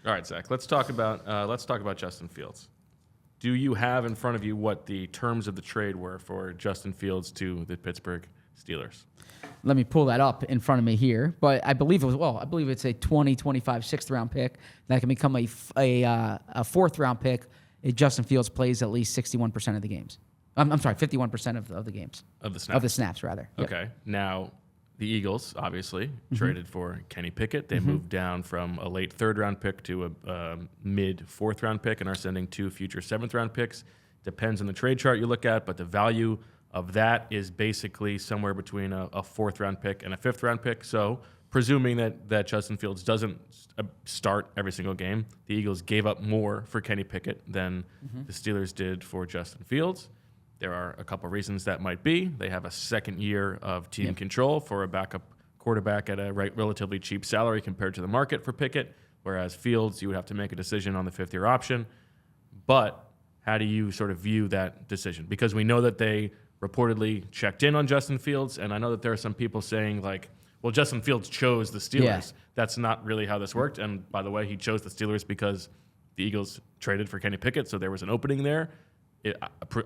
All right, Zach. Let's talk about Justin Fields. Do you have in front of you what the terms of the trade were for Justin Fields to the Pittsburgh Steelers? Let me pull that up in front of me here. But I believe it's a 2025 sixth-round pick that can become a fourth-round pick if Justin Fields plays at least 61% of the games. I'm sorry, 51% of the games. Of the snaps. Of the snaps, rather. Yep. Okay. Now, the Eagles, obviously, traded for Kenny Pickett. They moved down from a late third-round pick to a mid-fourth-round pick and are sending 2 future seventh-round picks. Depends on the trade chart you look at, but the value of that is basically somewhere between a fourth-round pick and a fifth-round pick. So, presuming that Justin Fields doesn't start every single game, the Eagles gave up more for Kenny Pickett than the Steelers did for Justin Fields. There are a couple reasons that might be. They have a second year of team control for a backup quarterback at a relatively cheap salary compared to the market for Pickett, whereas Fields, you would have to make a decision on the fifth-year option. But how do you sort of view that decision? Because we know that they reportedly checked in on Justin Fields, and I know that there are some people saying, like, well, Justin Fields chose the Steelers. Yeah. That's not really how this worked. And by the way, he chose the Steelers because the Eagles traded for Kenny Pickett, so there was an opening there.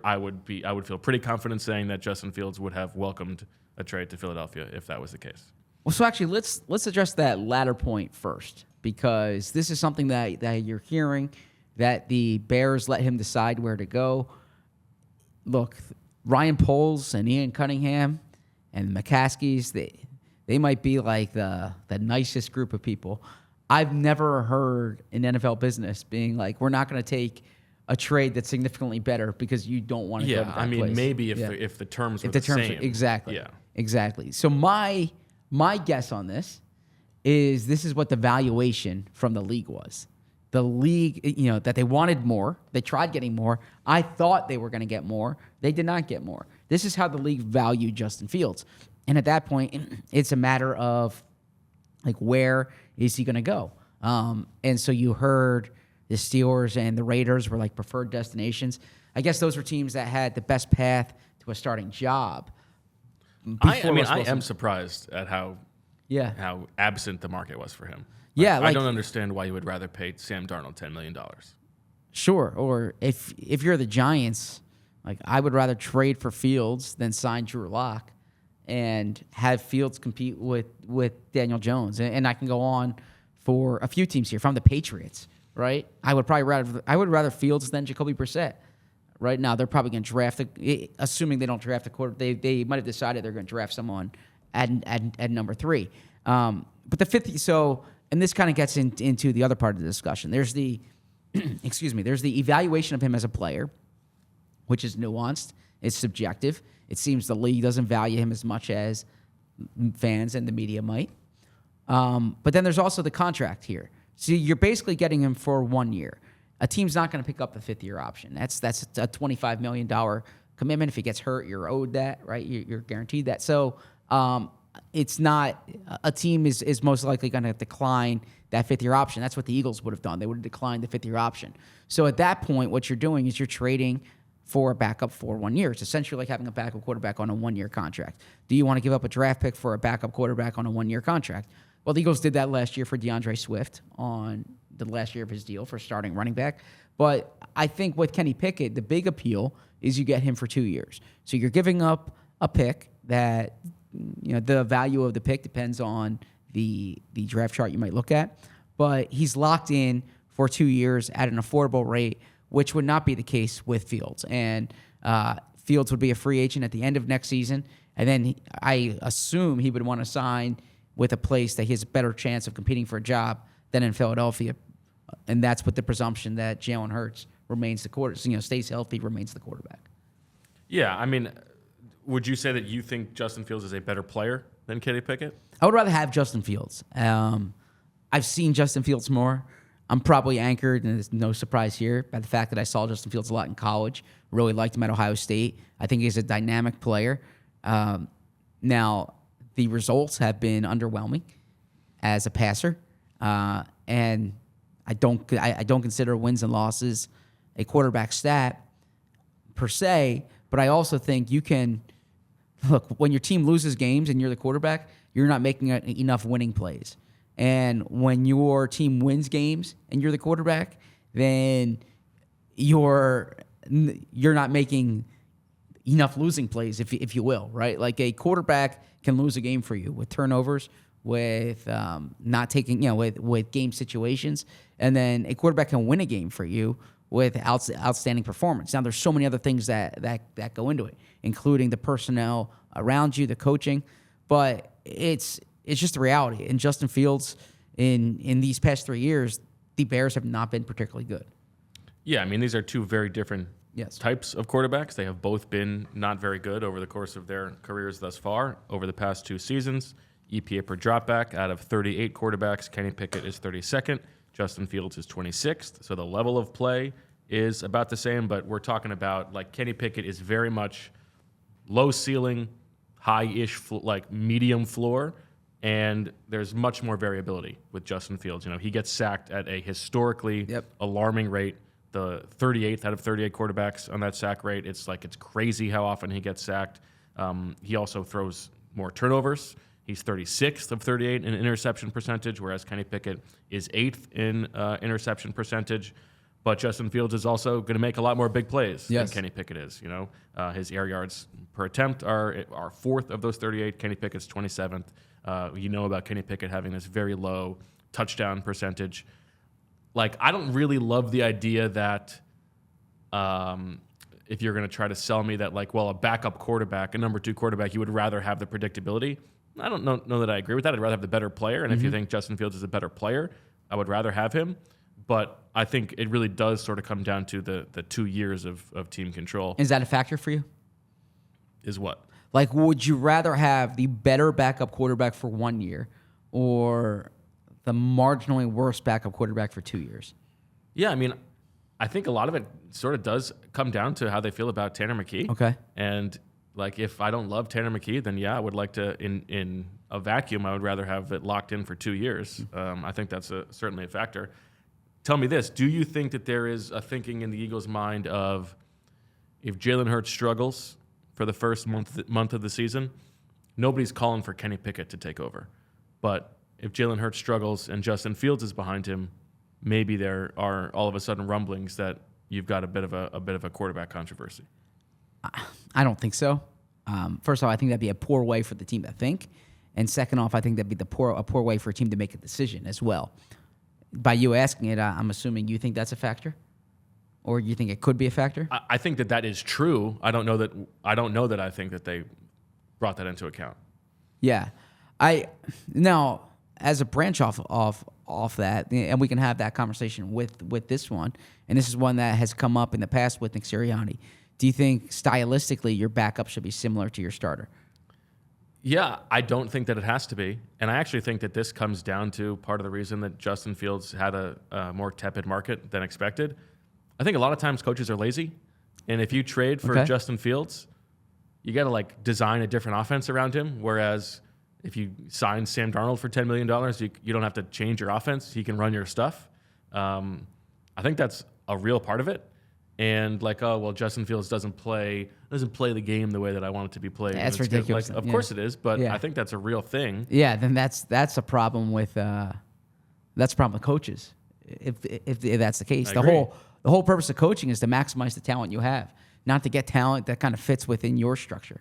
I would feel pretty confident saying that Justin Fields would have welcomed a trade to Philadelphia if that was the case. Well, so actually, let's address that latter point first, because this is something that you're hearing, that the Bears let him decide where to go. Look, Ryan Poles and Ian Cunningham and McCaskies, they might be like the nicest group of people. I've never heard in NFL business being like, we're not going to take a trade that's significantly better because you don't want to go to that place. Maybe if the terms were the same. Exactly. Yeah. Exactly. So my guess on this is what the valuation from the league was. The league, that they wanted more. They tried getting more. I thought they were going to get more. They did not get more. This is how the league valued Justin Fields. And at that point, it's a matter of, like, where is he going to go? And so you heard the Steelers and the Raiders were like preferred destinations. I guess those were teams that had the best path to a starting job. I am surprised at how absent the market was for him. I don't understand why you would rather pay Sam Darnold $10 million. Sure, or if you're the Giants, like, I would rather trade for Fields than sign Drew Lock and have Fields compete with Daniel Jones. And I can go on for a few teams here. If I'm the Patriots, right? I would rather Fields than Jacoby Brissett. Right now, they're probably going to draft, assuming they don't draft a quarter. They might have decided they're going to draft someone at number 3. But the fifth. So, and this kind of gets into the other part of the discussion. There's the there's the evaluation of him as a player, which is nuanced. It's subjective. It seems the league doesn't value him as much as fans and the media might. But then there's also the contract here. So you're basically getting him for 1 year. A team's not going to pick up the fifth-year option. That's a $25 million commitment. If he gets hurt, you're owed that, right? You're guaranteed that. So it's not – a team is most likely going to decline that fifth-year option. That's what the Eagles would have done. They would have declined the fifth-year option. So at that point, what you're doing is you're trading for a backup for 1 year. It's essentially like having a backup quarterback on a 1-year contract. Do you want to give up a draft pick for a backup quarterback on a 1-year contract? Well, the Eagles did that last year for DeAndre Swift on the last year of his deal for starting running back. But I think with Kenny Pickett, the big appeal is you get him for 2 years. So you're giving up a pick that, the value of the pick depends on the draft chart you might look at. But he's locked in for 2 years at an affordable rate, which would not be the case with Fields. And Fields would be a free agent at the end of next season. And then I assume he would want to sign with a place that he has a better chance of competing for a job than in Philadelphia. And that's with the presumption that Jalen Hurts remains the quarterback, stays healthy, remains the quarterback. Yeah, I mean, would you say that you think Justin Fields is a better player than Kenny Pickett? I would rather have Justin Fields. I've seen Justin Fields more. I'm probably anchored, and there's no surprise here, by the fact that I saw Justin Fields a lot in college. Really liked him at Ohio State. I think he's a dynamic player. Now, the results have been underwhelming as a passer, and I don't consider wins and losses a quarterback stat per se. But I also think you can look when your team loses games and you're the quarterback, you're not making enough winning plays. And when your team wins games and you're the quarterback, then you're not making enough losing plays, if you will, right? Like a quarterback can lose a game for you with turnovers, with not taking, with game situations, and then a quarterback can win a game for you with outstanding performance. Now, there's so many other things that go into it, including the personnel around you, the coaching, but it's just the reality. And Justin Fields, in these past 3 years, the Bears have not been particularly good. Yeah, I mean, these are two very different Yes. types of quarterbacks. They have both been not very good over the course of their careers thus far. Over the past 2 seasons, EPA per dropback, out of 38 quarterbacks, Kenny Pickett is 32nd. Justin Fields is 26th. So the level of play is about the same, but we're talking about, like, Kenny Pickett is very much low ceiling, high-ish, medium floor, and there's much more variability with Justin Fields. He gets sacked at a historically alarming rate. The 38th out of 38 quarterbacks on that sack rate. It's crazy how often he gets sacked. He also throws more turnovers. He's 36th of 38 in interception percentage, whereas Kenny Pickett is 8th in interception percentage. But Justin Fields is also going to make a lot more big plays than Kenny Pickett is. His air yards per attempt are 4th of those 38. Kenny Pickett's 27th. About Kenny Pickett having this very low touchdown percentage. I don't really love the idea that if you're going to try to sell me that, a backup quarterback, a number 2 quarterback, you would rather have the predictability. I don't know that I agree with that. I'd rather have the better player. And if you think Justin Fields is a better player, I would rather have him. But I think it really does sort of come down to the 2 years of team control. Is that a factor for you? Is what? Would you rather have the better backup quarterback for 1 year or the marginally worse backup quarterback for 2 years? Yeah, I mean, I think a lot of it sort of does come down to how they feel about Tanner McKee. Okay. And if I don't love Tanner McKee, then I would like to, in a vacuum, I would rather have it locked in for 2 years. I think that's certainly a factor. Tell me this: do you think that there is a thinking in the Eagles' mind of, if Jalen Hurts struggles for the first month of the season, nobody's calling for Kenny Pickett to take over, but if Jalen Hurts struggles and Justin Fields is behind him, maybe there are all of a sudden rumblings that you've got a bit of a quarterback controversy? I don't think so. First off, I think that'd be a poor way for the team to think, and second off, I think that'd be a poor way for a team to make a decision as well. By you asking it, I'm assuming you think that's a factor, or you think it could be a factor. I think that is true. I don't know that I think that they brought that into account. Yeah, now as a branch off that, and we can have that conversation with this one, and this is one that has come up in the past with Nick Sirianni. Do you think stylistically your backup should be similar to your starter? Yeah, I don't think that it has to be. And I actually think that this comes down to part of the reason that Justin Fields had a more tepid market than expected. I think a lot of times coaches are lazy. And if you trade for Justin Fields, you got to design a different offense around him. Whereas if you sign Sam Darnold for $10 million, you don't have to change your offense. He can run your stuff. I think that's a real part of it. And Justin Fields doesn't play the game the way that I want it to be played. That's ridiculous. Of course it is, but I think that's a real thing. Yeah, then that's a problem with coaches. If that's the case, the whole purpose of coaching is to maximize the talent you have, not to get talent that kind of fits within your structure.